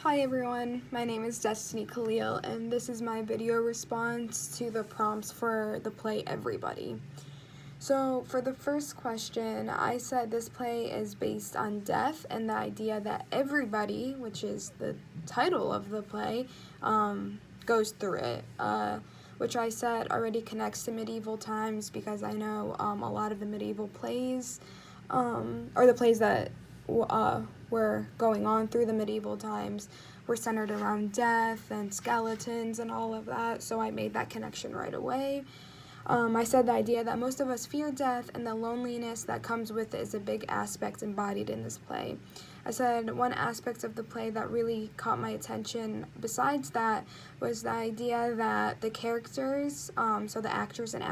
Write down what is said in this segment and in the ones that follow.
Hi everyone, my name is Destiny Khalil and this is my video response to the prompts for the play Everybody. So for the first question, I said this play is based on death and the idea that everybody, which is the title of the play, goes through it, which I said already connects to medieval times because I know a lot of the medieval plays, or the plays that were going on through the medieval times were centered around death and skeletons and all of that, so I made that connection right away. I said the idea that most of us fear death and the loneliness that comes with it is a big aspect embodied in this play. I said one aspect of the play that really caught my attention besides that was the idea that the characters, so the actors and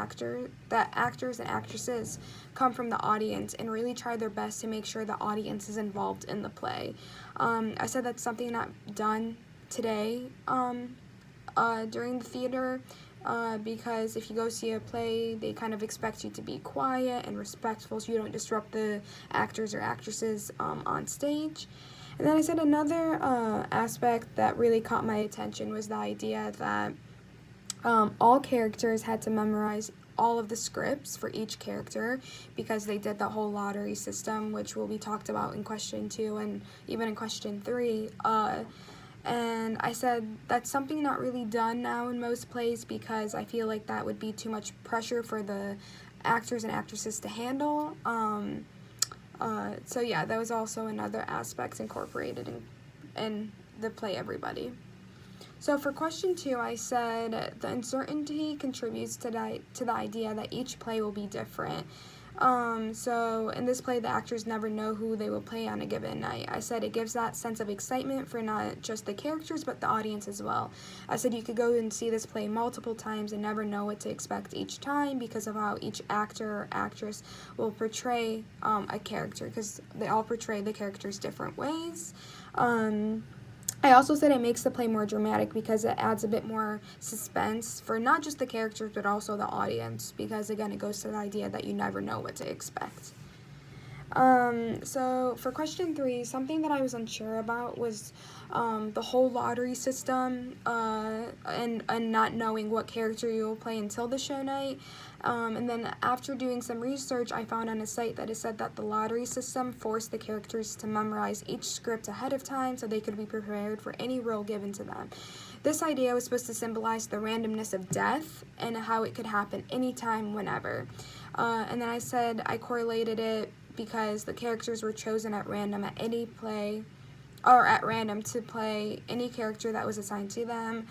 actresses come from the audience and really try their best to make sure the audience is involved in the play. I said that's something not done today during the theater. Because if you go see a play, they kind of expect you to be quiet and respectful so you don't disrupt the actors or actresses on stage. And then I said another aspect that really caught my attention was the idea that all characters had to memorize all of the scripts for each character because they did the whole lottery system, which will be talked about in question 2 and even in question 3. And I said that's something not really done now in most plays because I feel like that would be too much pressure for the actors and actresses to handle. So yeah, that was also another aspect incorporated in the play Everybody. So for question 2, I said the uncertainty contributes to the idea that each play will be different. So in this play, the actors never know who they will play on a given night. I said it gives that sense of excitement for not just the characters, but the audience as well. I said you could go and see this play multiple times and never know what to expect each time because of how each actor or actress will portray a character, because they all portray the characters different ways. I also said it makes the play more dramatic because it adds a bit more suspense for not just the characters but also the audience, because again it goes to the idea that you never know what to expect. So for question 3, something that I was unsure about was the whole lottery system and not knowing what character you will play until the show night. And then after doing some research, I found on a site that it said that the lottery system forced the characters to memorize each script ahead of time so they could be prepared for any role given to them. This idea was supposed to symbolize the randomness of death and how it could happen anytime, whenever. And then I said I correlated it because the characters were chosen at random at any play, or at random to play any character that was assigned to them.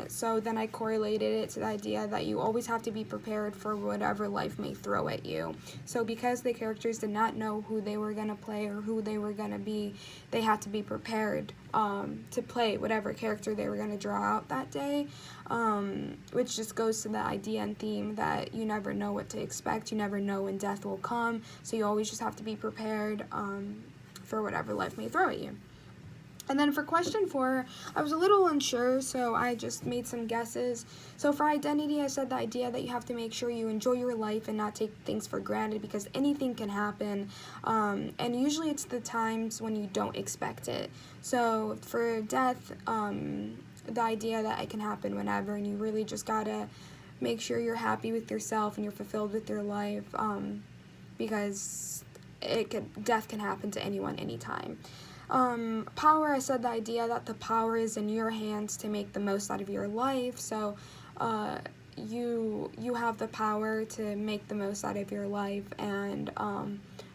So then I correlated it to the idea that you always have to be prepared for whatever life may throw at you. So because the characters did not know who they were going to play or who they were going to be, they had to be prepared to play whatever character they were going to draw out that day, which just goes to the idea and theme that you never know what to expect, you never know when death will come, so you always just have to be prepared for whatever life may throw at you. And then for question 4, I was a little unsure, so I just made some guesses. So for identity, I said the idea that you have to make sure you enjoy your life and not take things for granted because anything can happen, and usually it's the times when you don't expect it. So for death, the idea that it can happen whenever, and you really just gotta make sure you're happy with yourself and you're fulfilled with your life, because death can happen to anyone, anytime. Power, I said the idea that the power is in your hands to make the most out of your life, so you have the power to make the most out of your life and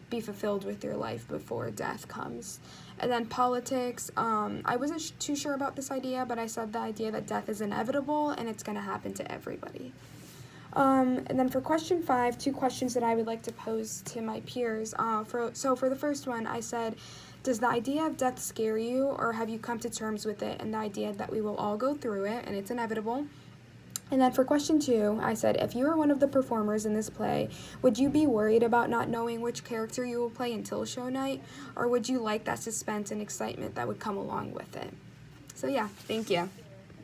be fulfilled with your life before death comes. And then politics, I wasn't too sure about this idea, but I said the idea that death is inevitable and it's going to happen to everybody. And then for question 5, 2 questions that I would like to pose to my peers. So for the first one, I said, does the idea of death scare you, or have you come to terms with it and the idea that we will all go through it and it's inevitable? And then for question 2, I said, if you were one of the performers in this play, would you be worried about not knowing which character you will play until show night, or would you like that suspense and excitement that would come along with it? So yeah, thank you.